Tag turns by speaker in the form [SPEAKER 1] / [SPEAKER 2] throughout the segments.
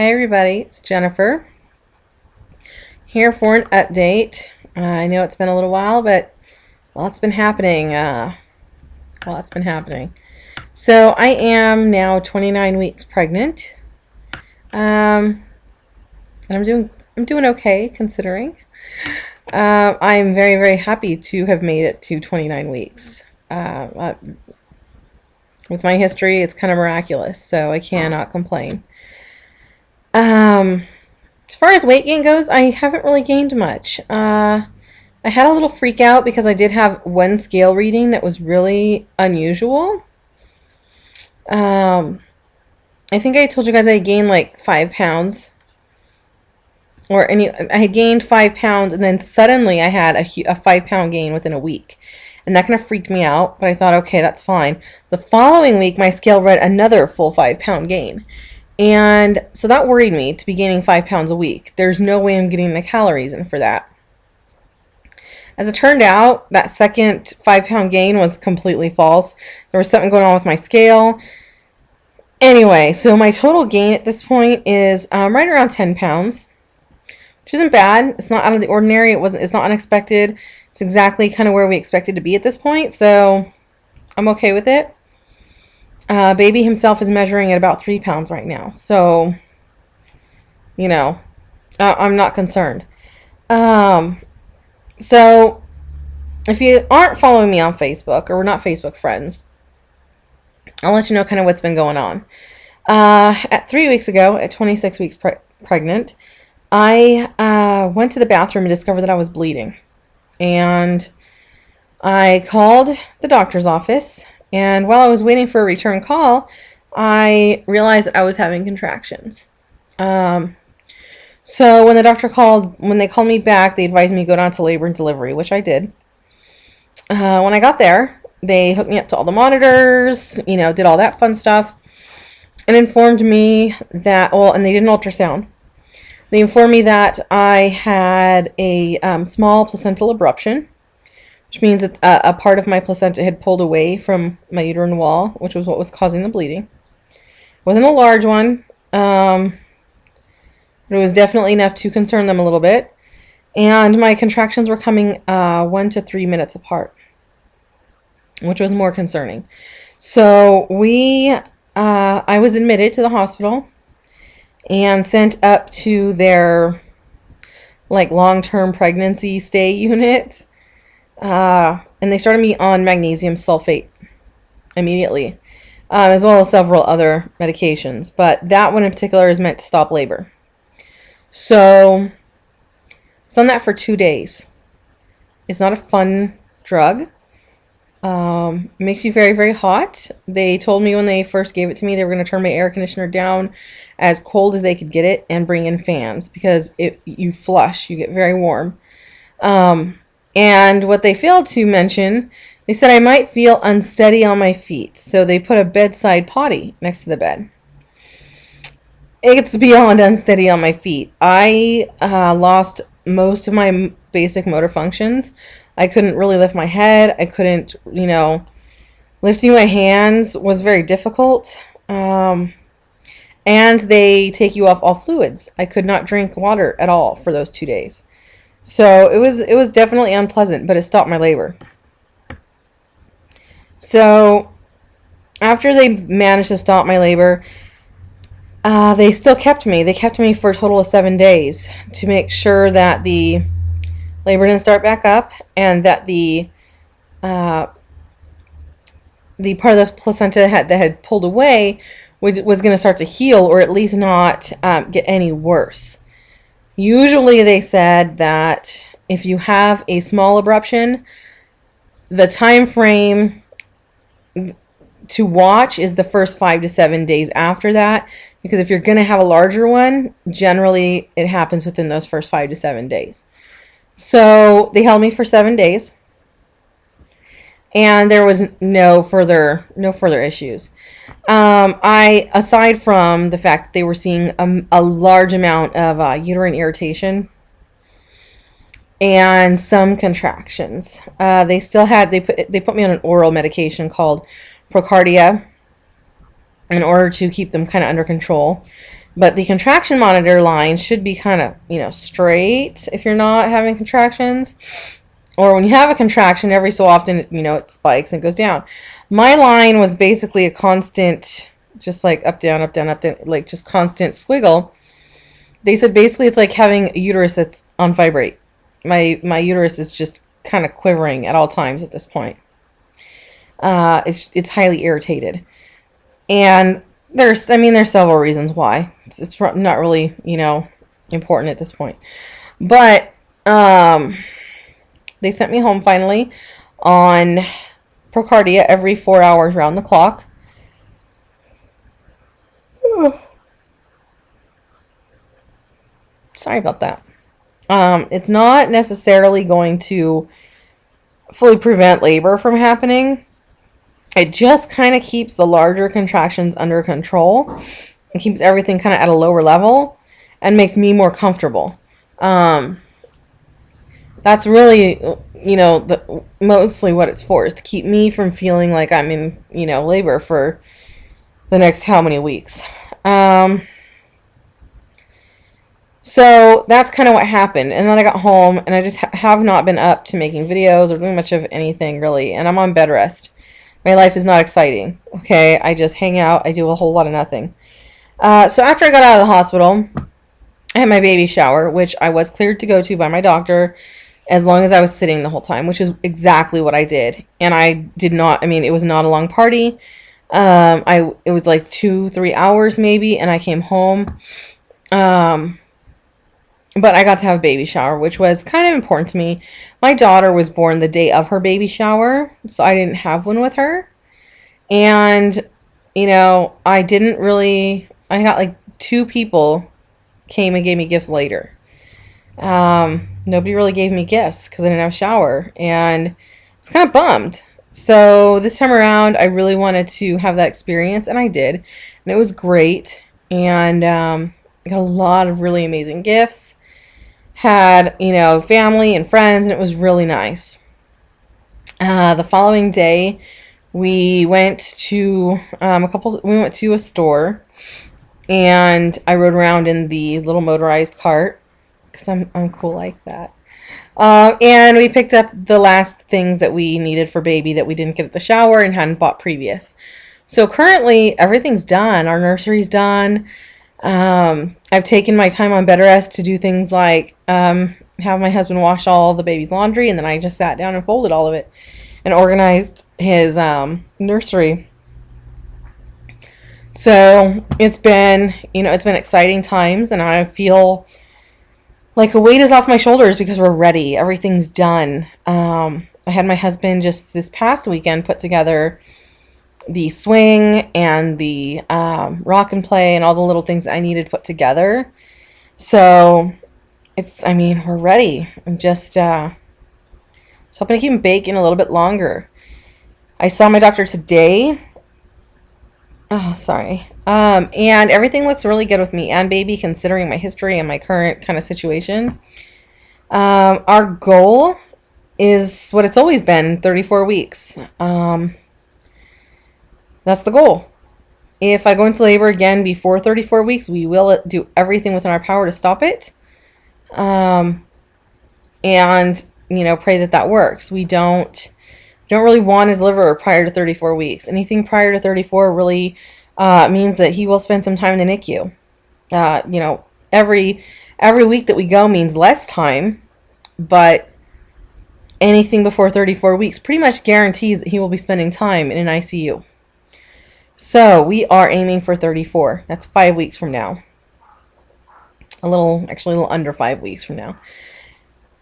[SPEAKER 1] Hey everybody, it's Jennifer here for an update. I know it's been a little while, but lots been happening. Lots been happening. So I am now 29 weeks pregnant, and I'm doing okay considering. I'm very happy to have made it to 29 weeks. With my history, it's kind of miraculous, so I cannot complain. As far as weight gain goes, I haven't really gained much. I had a little freak out because I did have one scale reading that was really unusual. I think I told you guys I gained like 5 pounds, I had gained 5 pounds, and then suddenly I had a 5 pound gain within a week, and that kind of freaked me out. But I thought, okay, that's fine. The following week, my scale read another full 5 pound gain. And so that worried me, to be gaining 5 pounds a week. There's no way I'm getting the calories in for that. As it turned out, that second 5 pound gain was completely false. There was something going on with my scale. Anyway, so my total gain at this point is right around 10 pounds, which isn't bad. It's not out of the ordinary. It's not unexpected. It's exactly kind of where we expected to be at this point, so I'm okay with it. Baby himself is measuring at about 3 pounds right now. So, I'm not concerned. So, if you aren't following me on Facebook, or we're not Facebook friends, I'll let you know kind of what's been going on. At 3 weeks ago, at 26 weeks pregnant, I went to the bathroom and discovered that I was bleeding. And I called the doctor's office. And while I was waiting for a return call, I realized that I was having contractions. So when they called me back, they advised me to go down to labor and delivery, which I did. When I got there, they hooked me up to all the monitors, did all that fun stuff, and informed me that, and they did an ultrasound. They informed me that I had a small placental abruption, which means that a part of my placenta had pulled away from my uterine wall, which was what was causing the bleeding. It wasn't a large one, but it was definitely enough to concern them a little bit. And my contractions were coming 1 to 3 minutes apart, which was more concerning. So I was admitted to the hospital and sent up to their long-term pregnancy stay unit. And they started me on magnesium sulfate immediately, as well as several other medications. But that one in particular is meant to stop labor. So it's on that for 2 days. It's not a fun drug. It makes you very hot. They told me when they first gave it to me, they were going to turn my air conditioner down as cold as they could get it and bring in fans, because you flush, you get very warm. And what they failed to mention, they said I might feel unsteady on my feet. So they put a bedside potty next to the bed. It's beyond unsteady on my feet. I lost most of my basic motor functions. I couldn't really lift my head. I couldn't, lifting my hands was very difficult. And they take you off all fluids. I could not drink water at all for those 2 days. So it was definitely unpleasant, but it stopped my labor. So after they managed to stop my labor, they still kept me. They kept me for a total of 7 days to make sure that the labor didn't start back up, and that the part of the placenta that had pulled away was going to start to heal, or at least not get any worse. Usually they said that if you have a small abruption, the time frame to watch is the first 5 to 7 days after that, because if you're going to have a larger one, generally it happens within those first 5 to 7 days. So they held me for 7 days, and there was no further issues. Aside from the fact that they were seeing a large amount of uterine irritation and some contractions. They put me on an oral medication called Procardia in order to keep them kind of under control. But the contraction monitor line should be kind of, straight if you're not having contractions. Or when you have a contraction, every so often, it spikes and goes down. My line was basically a constant, just like up, down, up, down, up, down, like just constant squiggle. They said basically it's like having a uterus that's on vibrate. My uterus is just kind of quivering at all times at this point. It's highly irritated. And there's several reasons why. It's not really, important at this point. But they sent me home finally on Procardia every 4 hours round the clock. Sorry about that. It's not necessarily going to fully prevent labor from happening. It just kind of keeps the larger contractions under control. It keeps everything kind of at a lower level and makes me more comfortable. That's really, mostly what it's for, is to keep me from feeling like I'm in, labor for the next how many weeks. So that's kind of what happened. And then I got home and I just have not been up to making videos or doing much of anything really. And I'm on bed rest. My life is not exciting. Okay, I just hang out. I do a whole lot of nothing. So after I got out of the hospital, I had my baby shower, which I was cleared to go to by my doctor as long as I was sitting the whole time, which is exactly what I did. And I did not, it was not a long party. It was like 2-3 hours maybe, and I came home. But I got to have a baby shower, which was kind of important to me. My daughter was born the day of her baby shower, so I didn't have one with her. And, I got like 2 people came and gave me gifts later. Nobody really gave me gifts because I didn't have a shower. And I was kind of bummed. So this time around, I really wanted to have that experience, and I did. And it was great. And I got a lot of really amazing gifts. Had, family and friends, and it was really nice. The following day, we went to a store, and I rode around in the little motorized cart because I'm cool like that. And we picked up the last things that we needed for baby that we didn't get at the shower and hadn't bought previous. So currently everything's done. Our nursery's done. I've taken my time on bed rest to do things like have my husband wash all the baby's laundry, and then I just sat down and folded all of it and organized his nursery. So it's been exciting times, and I feel like a weight is off my shoulders because we're ready. Everything's done. I had my husband just this past weekend put together the swing and the rock and play and all the little things I needed put together. So we're ready. I'm just hoping to keep him baking a little bit longer. I saw my doctor today. Oh, sorry. And everything looks really good with me and baby, considering my history and my current kind of situation. Our goal is what it's always been, 34 weeks. That's the goal. If I go into labor again before 34 weeks, we will do everything within our power to stop it. And, pray that works. We don't really want his liver prior to 34 weeks. Anything prior to 34 really means that he will spend some time in the NICU. Every week that we go means less time, but anything before 34 weeks pretty much guarantees that he will be spending time in an ICU. So we are aiming for 34. That's 5 weeks from now. A little under 5 weeks from now.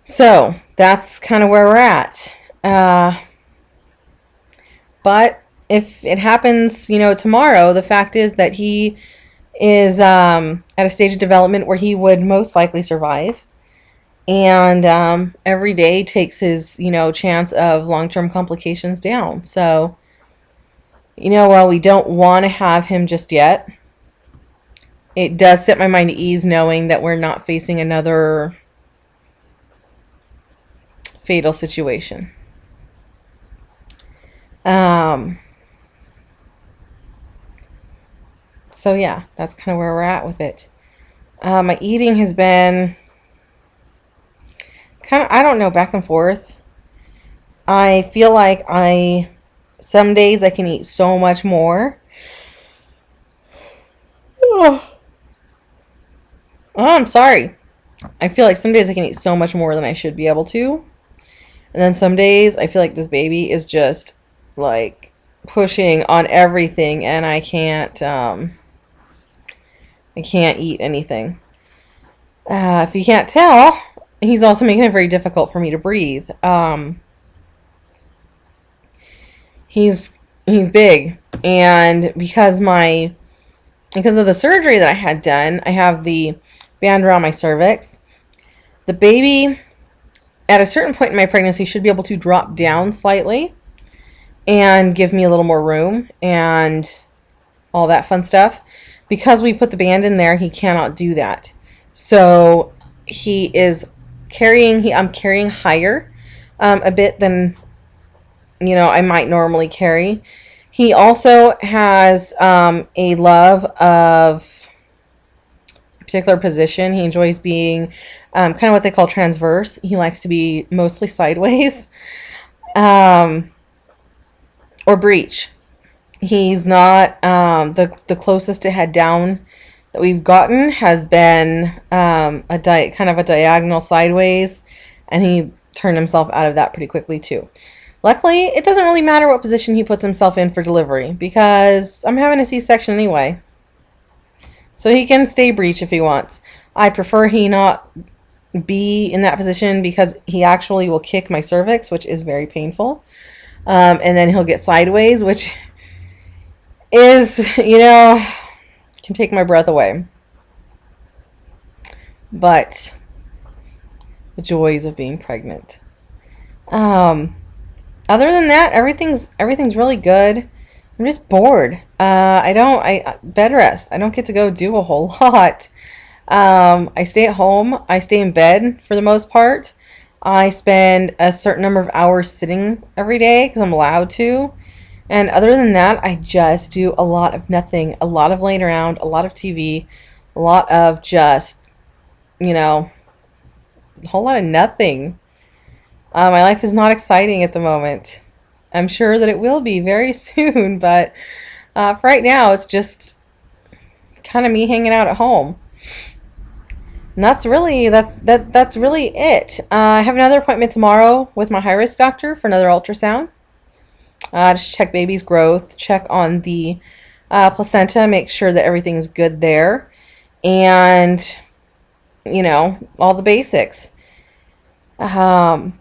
[SPEAKER 1] So that's kind of where we're at. But if it happens, tomorrow, the fact is that he is at a stage of development where he would most likely survive. And every day takes his, chance of long-term complications down. So, while we don't want to have him just yet, it does set my mind at ease knowing that we're not facing another fatal situation. So yeah, that's kind of where we're at with it. My eating has been kind of, I don't know, back and forth. I feel like some days I can eat so much more. Oh, I'm sorry. I feel like some days I can eat so much more than I should be able to. And then some days I feel like this baby is just like pushing on everything and I can't eat anything. If you can't tell, he's also making it very difficult for me to breathe. He's big, and because of the surgery that I had done, I have the band around my cervix. The baby, at a certain point in my pregnancy, should be able to drop down slightly and give me a little more room and all that fun stuff. Because we put the band in there, he cannot do that. So I'm carrying higher a bit than I might normally carry. He also has a love of a particular position. He enjoys being kind of what they call transverse. He likes to be mostly sideways or breech. He's not the closest to head down that we've gotten has been kind of a diagonal sideways, and he turned himself out of that pretty quickly too. Luckily, it doesn't really matter what position he puts himself in for delivery because I'm having a C-section anyway. So he can stay breech if he wants. I prefer he not be in that position because he actually will kick my cervix, which is very painful. And then he'll get sideways, which is, can take my breath away. But the joys of being pregnant. Other than that, everything's really good. I'm just bored. Bed rest. I don't get to go do a whole lot. I stay at home. I stay in bed for the most part. I spend a certain number of hours sitting every day because I'm allowed to. And other than that, I just do a lot of nothing, a lot of laying around, a lot of TV, a lot of just, a whole lot of nothing. My life is not exciting at the moment. I'm sure that it will be very soon, but for right now, it's just kind of me hanging out at home. And that's really it. I have another appointment tomorrow with my high-risk doctor for another ultrasound. Just check baby's growth, check on the placenta, make sure that everything's good there, and all the basics. I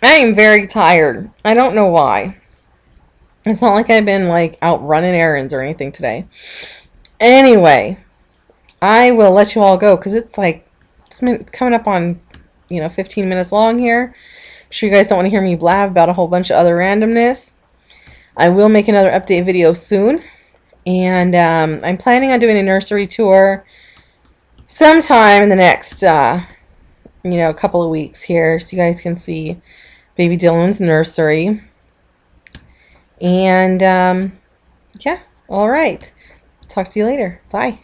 [SPEAKER 1] am very tired. I don't know why. It's not like I've been like out running errands or anything today. Anyway, I will let you all go because it's coming up on 15 minutes long here. I'm sure you guys don't want to hear me blab about a whole bunch of other randomness. I will make another update video soon, and I'm planning on doing a nursery tour sometime in the next couple of weeks here, so you guys can see baby Dylan's nursery. And yeah, all right. Talk to you later. Bye.